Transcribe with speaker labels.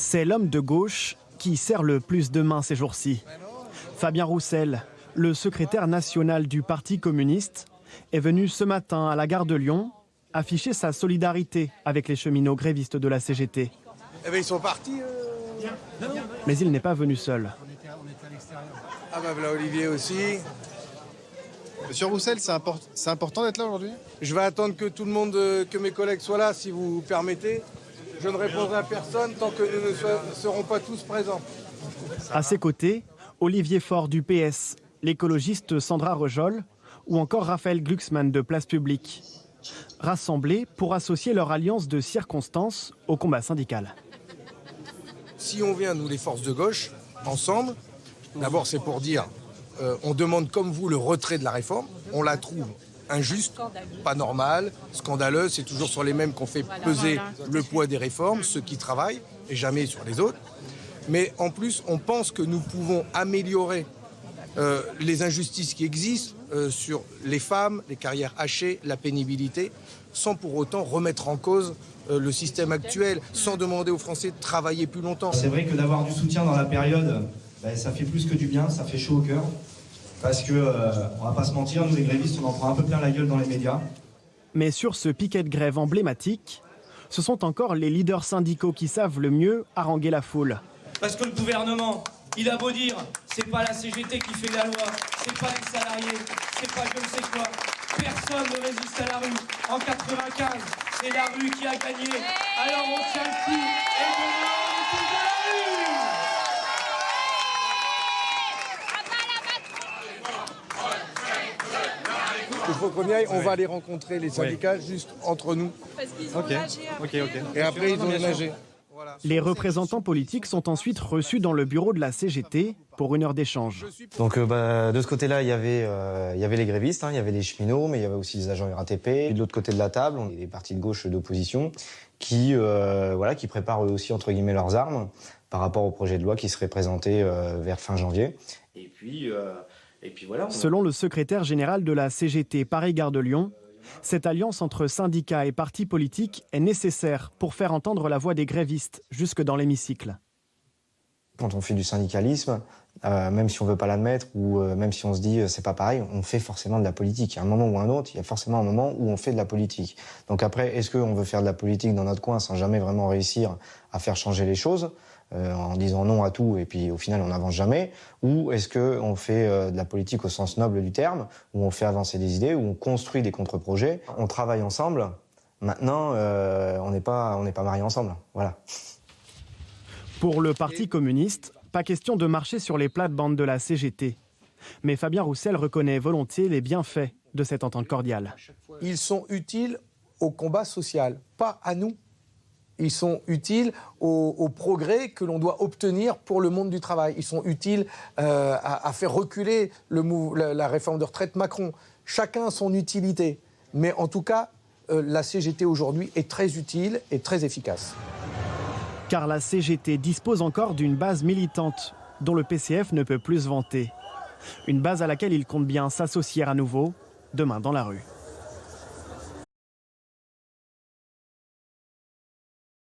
Speaker 1: C'est l'homme de gauche qui serre le plus de main ces jours-ci. Fabien Roussel, le secrétaire national du Parti communiste, est venu ce matin à la gare de Lyon afficher sa solidarité avec les cheminots grévistes de la CGT.
Speaker 2: Eh ben ils sont partis.
Speaker 1: Mais il n'est pas venu seul.
Speaker 2: Ah bah voilà Olivier aussi.
Speaker 3: Monsieur Roussel, c'est important d'être là aujourd'hui?
Speaker 2: Je vais attendre que tout le monde, que mes collègues soient là, si vous permettez. Je ne répondrai à personne tant que nous ne serons pas tous présents.
Speaker 1: À ses côtés, Olivier Faure du PS, l'écologiste Sandra Rejol ou encore Raphaël Glucksmann de Place Publique. Rassemblés pour associer leur alliance de circonstances au combat syndical.
Speaker 2: Si on vient, nous les forces de gauche, ensemble, d'abord c'est pour dire, on demande comme vous le retrait de la réforme, on la trouve injuste, pas normale, scandaleuse, c'est toujours sur les mêmes qu'on fait peser le poids des réformes, ceux qui travaillent, et jamais sur les autres. Mais en plus, on pense que nous pouvons améliorer les injustices qui existent sur les femmes, les carrières hachées, la pénibilité, sans pour autant remettre en cause le système actuel, sans demander aux Français de travailler plus longtemps.
Speaker 4: C'est vrai que d'avoir du soutien dans la période, ça fait plus que du bien, ça fait chaud au cœur. Parce que, on va pas se mentir, nous les grévistes, on en prend un peu plein la gueule dans les médias.
Speaker 1: Mais sur ce piquet de grève emblématique, ce sont encore les leaders syndicaux qui savent le mieux haranguer la foule.
Speaker 5: Parce que le gouvernement, il a beau dire, c'est pas la CGT qui fait la loi, c'est pas les salariés, c'est pas je ne sais quoi. Personne ne résiste à la rue. En 95, c'est la rue qui a gagné. Alors on tient le coup et demain on est tous à la rue.
Speaker 2: Il faut qu'on y aille, on va aller rencontrer les syndicats juste entre nous.
Speaker 6: Parce qu'ils ont nagé après.
Speaker 2: Et après ils ont nagé.
Speaker 1: Les représentants politiques sont ensuite reçus dans le bureau de la CGT pour une heure d'échange.
Speaker 7: Donc de ce côté-là, il y avait les grévistes, il y avait les cheminots, mais il y avait aussi les agents RATP. Et de l'autre côté de la table, on est des partis de gauche d'opposition qui préparent eux aussi entre guillemets leurs armes par rapport au projet de loi qui serait présenté vers fin janvier. Et puis voilà.
Speaker 1: Selon le secrétaire général de la CGT Paris-Gare de Lyon, cette alliance entre syndicats et partis politiques est nécessaire pour faire entendre la voix des grévistes jusque dans l'hémicycle.
Speaker 7: Quand on fait du syndicalisme, même si on veut pas l'admettre ou même si on se dit c'est pas pareil, on fait forcément de la politique. À un moment ou un autre, il y a forcément un moment où on fait de la politique. Donc après, est-ce qu'on veut faire de la politique dans notre coin sans jamais vraiment réussir à faire changer les choses en disant non à tout et puis au final on n'avance jamais, ou est-ce qu'on fait de la politique au sens noble du terme, où on fait avancer des idées, où on construit des contre-projets, on travaille ensemble. Maintenant, on n'est pas mariés ensemble, voilà.
Speaker 1: Pour le Parti communiste, pas question de marcher sur les plates-bandes de la CGT. Mais Fabien Roussel reconnaît volontiers les bienfaits de cette entente cordiale.
Speaker 2: Ils sont utiles au combat social, pas à nous. Ils sont utiles au progrès que l'on doit obtenir pour le monde du travail. Ils sont utiles à faire reculer la réforme de retraite Macron. Chacun a son utilité. Mais en tout cas, la CGT aujourd'hui est très utile et très efficace.
Speaker 1: Car la CGT dispose encore d'une base militante dont le PCF ne peut plus se vanter. Une base à laquelle il compte bien s'associer à nouveau demain dans la rue.